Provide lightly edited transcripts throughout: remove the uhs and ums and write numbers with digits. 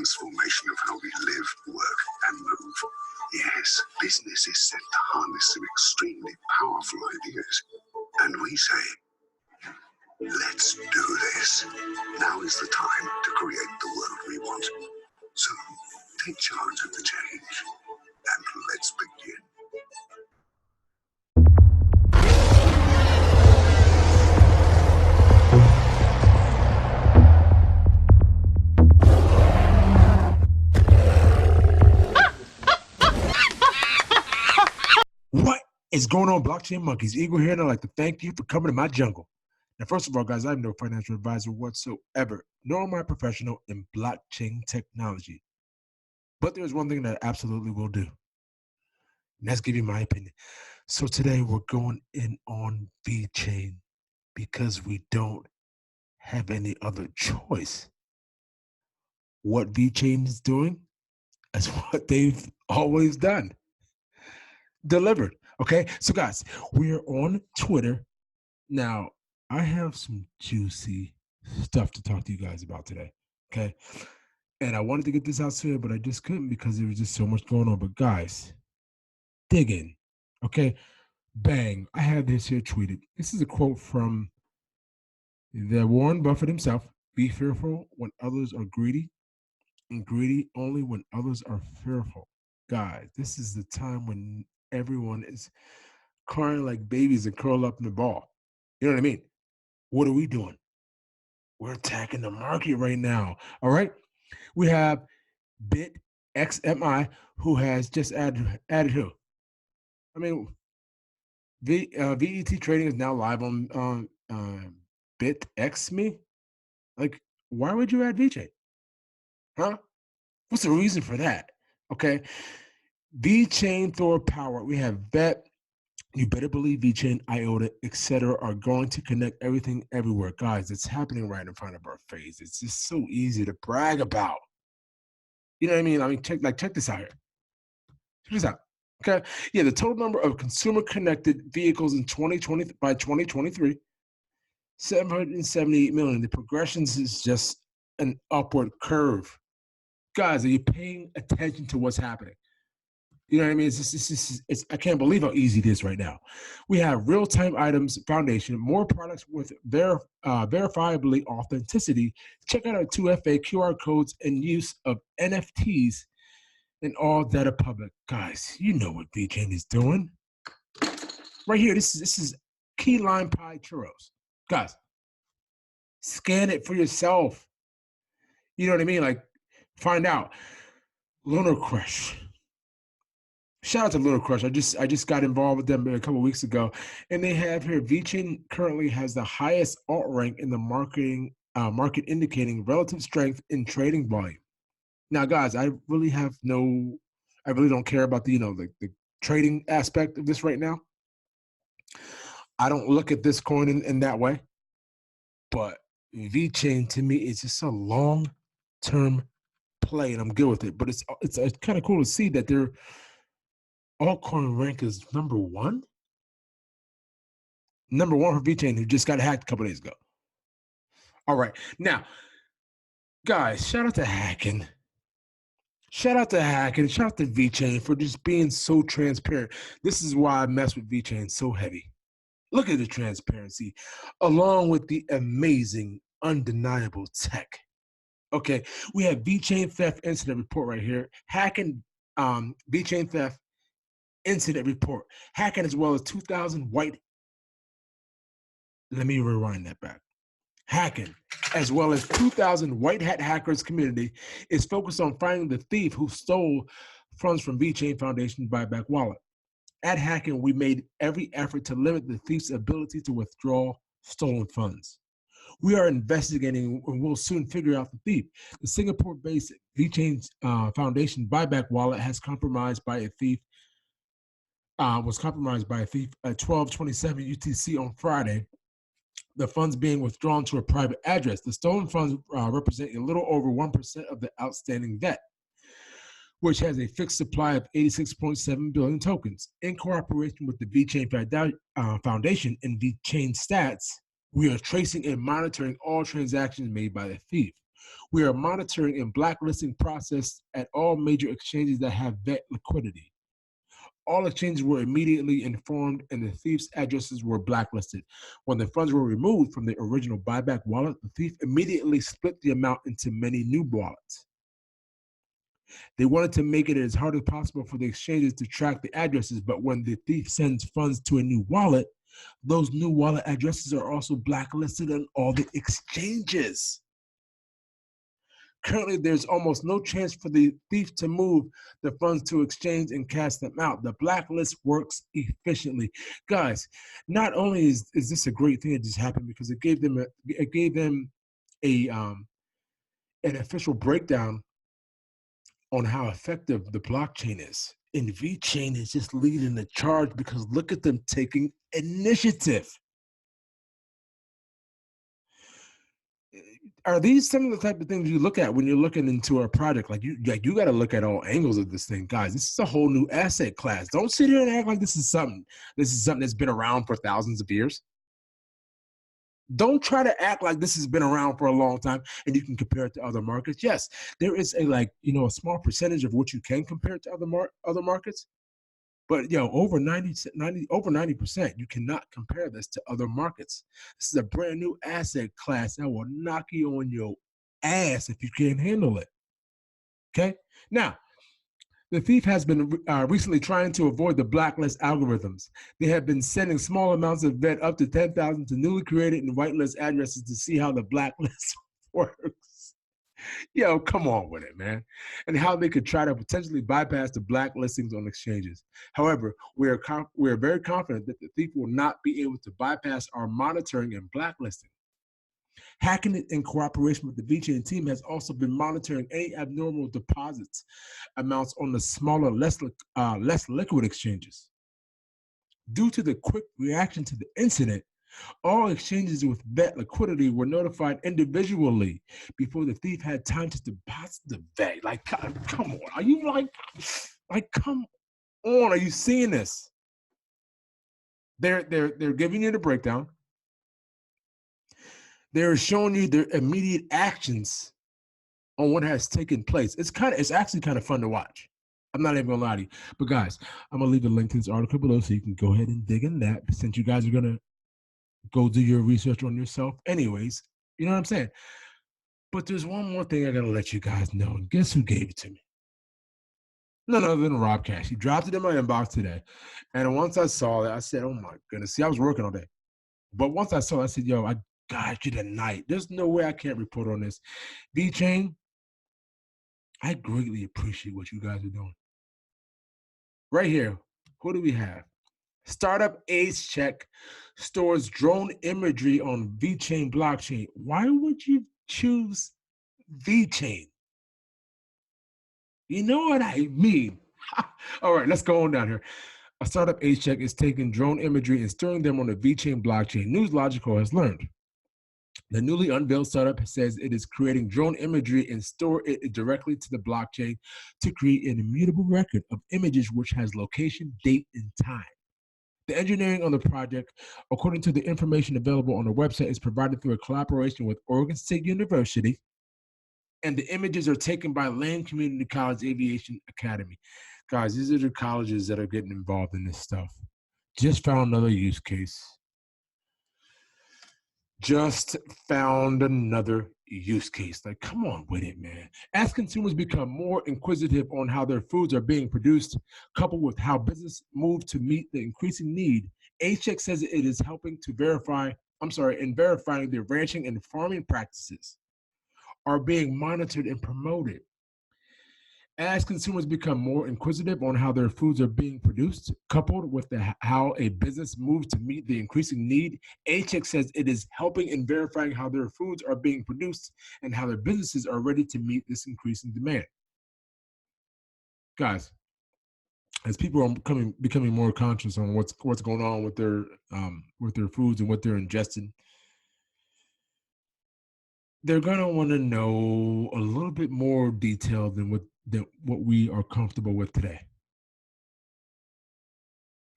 transformation of how we live, work, and move. Yes, business is set to harness some extremely powerful ideas. And we say, let's do this. Now is the time to create the world we want. So, take charge of the change, and let's begin. What is going on, blockchain monkeys? Eagle here, and I'd like to thank you for coming to my jungle. Now, first of all, guys, I'm no financial advisor whatsoever, nor am I professional in blockchain technology. But there's one thing that I absolutely will do, and that's give you my opinion. So today we're going in on Vechain because we don't have any other choice. What Vechain is doing is what they've always done. Delivered. Okay, so guys, we are on Twitter now. I have some juicy stuff to talk to you guys about today. Okay, and I wanted to get this out soon, but I just couldn't because there was just so much going on. But guys, dig in. Okay, bang! I have this here tweeted. This is a quote from the Warren Buffett himself: "Be fearful when others are greedy, and greedy only when others are fearful." Guys, this is the time when everyone is crying like babies and curl up in the ball. You know what I mean? What are we doing? We're attacking the market right now. All right. We have BitXMI, who has just added who? I mean, VET trading is now live on BitXMe. Like, why would you add Vechain? Huh? What's the reason for that? Okay. Vechain, Thor Power. We have VET. You better believe Vechain, IOTA, etc. are going to connect everything everywhere. Guys, it's happening right in front of our face. It's just so easy to brag about. You know what I mean? Check this out here. Check this out. Okay. Yeah, the total number of consumer connected vehicles in 2020 by 2023, 778 million. The progressions is just an upward curve. Guys, are you paying attention to what's happening? You know what I mean? I can't believe how easy it is right now. We have real-time items foundation, more products with verifiably authenticity. Check out our 2FA QR codes and use of NFTs and all data public. Guys, you know what Vechain is doing. Right here, this is key lime pie churros. Guys, scan it for yourself. You know what I mean? Like, find out. Lunar Crush. Shout out to Lunar Crush. I just got involved with them a couple of weeks ago, and they have here Vechain currently has the highest alt rank in the market, indicating relative strength in trading volume. Now, guys, I really don't care about the trading aspect of this right now. I don't look at this coin in that way, but Vechain to me is just a long-term play, and I'm good with it. But it's kind of cool to see that they're altcoin rank is number one for Vechain, who just got hacked a couple days ago. All right, now, guys, shout out to HACKEN. Shout out to HACKEN. Shout out to Vechain for just being so transparent. This is why I mess with Vechain so heavy. Look at the transparency, along with the amazing, undeniable tech. Okay, we have Vechain theft incident report right here. HACKEN, Vechain theft incident report. HACKEN as well as 2,000 white. Let me rewind that back. HACKEN as well as 2,000 white hat hackers community is focused on finding the thief who stole funds from Vechain Foundation buyback wallet. At HACKEN, we made every effort to limit the thief's ability to withdraw stolen funds. We are investigating and we'll soon figure out the thief. The Singapore-based Vechain Foundation buyback wallet was compromised by a thief at 12:27 UTC on Friday. The funds being withdrawn to a private address. The stolen funds represent a little over 1% of the outstanding debt, which has a fixed supply of 86.7 billion tokens. In cooperation with the Vechain Foundation and Vechain Stats, we are tracing and monitoring all transactions made by the thief. We are monitoring and blacklisting process at all major exchanges that have vet liquidity. All exchanges were immediately informed and the thief's addresses were blacklisted. When the funds were removed from the original buyback wallet, the thief immediately split the amount into many new wallets. They wanted to make it as hard as possible for the exchanges to track the addresses, but when the thief sends funds to a new wallet, those new wallet addresses are also blacklisted on all the exchanges. Currently, there's almost no chance for the thief to move the funds to exchange and cash them out. The blacklist works efficiently. Guys, not only is this a great thing that just happened because it gave them an official breakdown on how effective the blockchain is. And Vechain is just leading the charge because look at them taking initiative. Are these some of the type of things you look at when you're looking into a project? Like you got to look at all angles of this thing, guys. This is a whole new asset class. Don't sit here and act like this is something that's been around for thousands of years. Don't try to act like this has been around for a long time and you can compare it to other markets. Yes, there is a small percentage of what you can compare it to other markets. But over 90%, you cannot compare this to other markets. This is a brand new asset class that will knock you on your ass if you can't handle it. Okay? Now, the thief has been recently trying to avoid the blacklist algorithms. They have been sending small amounts of VET up to 10,000 to newly created and whitelist addresses to see how the blacklist works. Come on with it, man. And how they could try to potentially bypass the blacklistings on exchanges. However, we are very confident that the thief will not be able to bypass our monitoring and blacklisting. HACKEN, in cooperation with the Vechain team, has also been monitoring any abnormal deposits amounts on the smaller, less liquid exchanges. Due to the quick reaction to the incident, all exchanges with VET liquidity were notified individually before the thief had time to deposit the VET. Like, come on. Are you come on. Are you seeing this? They're giving you the breakdown. They're showing you their immediate actions on what has taken place. It's actually kind of fun to watch. I'm not even gonna lie to you. But guys, I'm gonna leave the link to this article below so you can go ahead and dig in that, since you guys are gonna go do your research on yourself anyways. You know what I'm saying? But there's one more thing I gotta let you guys know, and guess who gave it to me? None other than Rob Cash. He dropped it in my inbox today. And once I saw it, I said, oh my goodness. See, I was working all day. But once I saw it, I said, yo, I got you tonight. There's no way I can't report on this. Vechain, I greatly appreciate what you guys are doing. Right here, who do we have? Startup AgCHECK stores drone imagery on Vechain blockchain. Why would you choose Vechain? You know what I mean? All right, let's go on down here. A startup AgCHECK is taking drone imagery and storing them on the Vechain blockchain. NewsLogical has learned. The newly unveiled startup says it is creating drone imagery and store it directly to the blockchain to create an immutable record of images which has location, date, and time. The engineering on the project, according to the information available on the website, is provided through a collaboration with Oregon State University, and the images are taken by Lane Community College Aviation Academy. Guys, these are the colleges that are getting involved in this stuff. Just found another use case. Just found another use case. Like, come on with it, man. As consumers become more inquisitive on how their foods are being produced, coupled with how business moves to meet the increasing need, AgCHECK says it is helping to verifying their ranching and farming practices are being monitored and promoted. As consumers become more inquisitive on how their foods are being produced, coupled with how a business moves to meet the increasing need, AgCHECK says it is helping in verifying how their foods are being produced and how their businesses are ready to meet this increasing demand. Guys, as people are becoming more conscious on what's going on with their foods and what they're ingesting, they're gonna want to know a little bit more detail than what we are comfortable with today.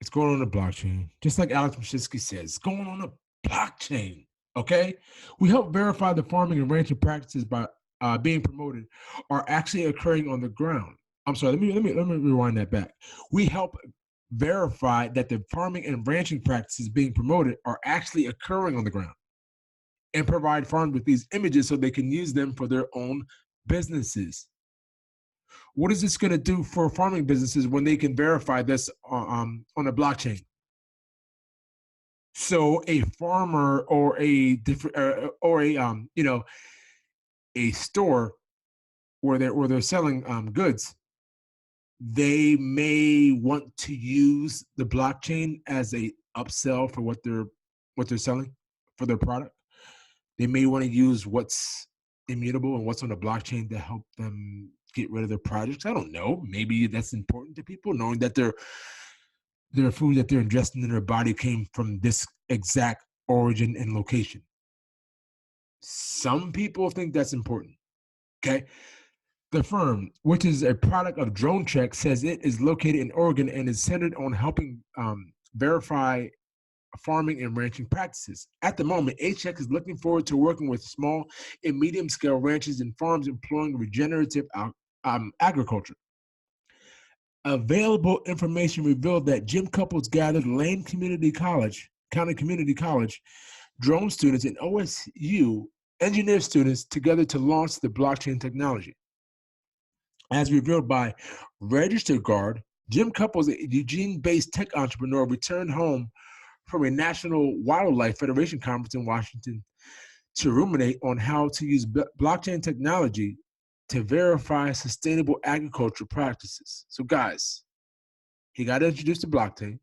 It's going on the blockchain, just like Alex Mashinsky says. It's going on the blockchain. Okay, we help verify the farming and ranching practices by being promoted are actually occurring on the ground. I'm sorry, let me rewind that back. We help verify that the farming and ranching practices being promoted are actually occurring on the ground, and provide farmers with these images so they can use them for their own businesses. What is this going to do for farming businesses when they can verify this on a blockchain? So a farmer or a different or a a store where they're selling goods, they may want to use the blockchain as a upsell for what they're selling for their product. They may want to use what's immutable and what's on the blockchain to help them get rid of their projects. I don't know. Maybe that's important to people, knowing that their food that they're ingesting in their body came from this exact origin and location. Some people think that's important. Okay. The firm, which is a product of AgCHECK, says it is located in Oregon and is centered on helping verify farming and ranching practices. At the moment, AgCHECK is looking forward to working with small and medium-scale ranches and farms employing regenerative agriculture. Available information revealed that Jim Couples gathered Lane County Community College, drone students, and OSU engineer students together to launch the blockchain technology. As revealed by Registered Guard, Jim Couples, a Eugene-based tech entrepreneur, returned home from a National Wildlife Federation conference in Washington to ruminate on how to use blockchain technology to verify sustainable agriculture practices. So guys, he got introduced to blockchain,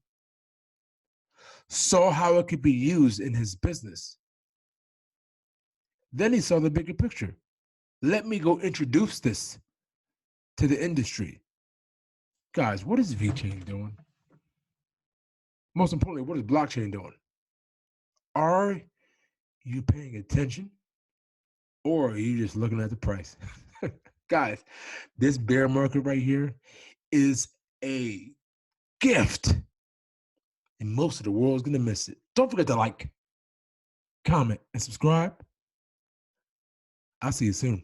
saw how it could be used in his business. Then he saw the bigger picture. Let me go introduce this to the industry. Guys, what is Vechain doing? Most importantly, what is blockchain doing? Are you paying attention, or are you just looking at the price? Guys, this bear market right here is a gift, and most of the world is going to miss it. Don't forget to like, comment, and subscribe. I'll see you soon.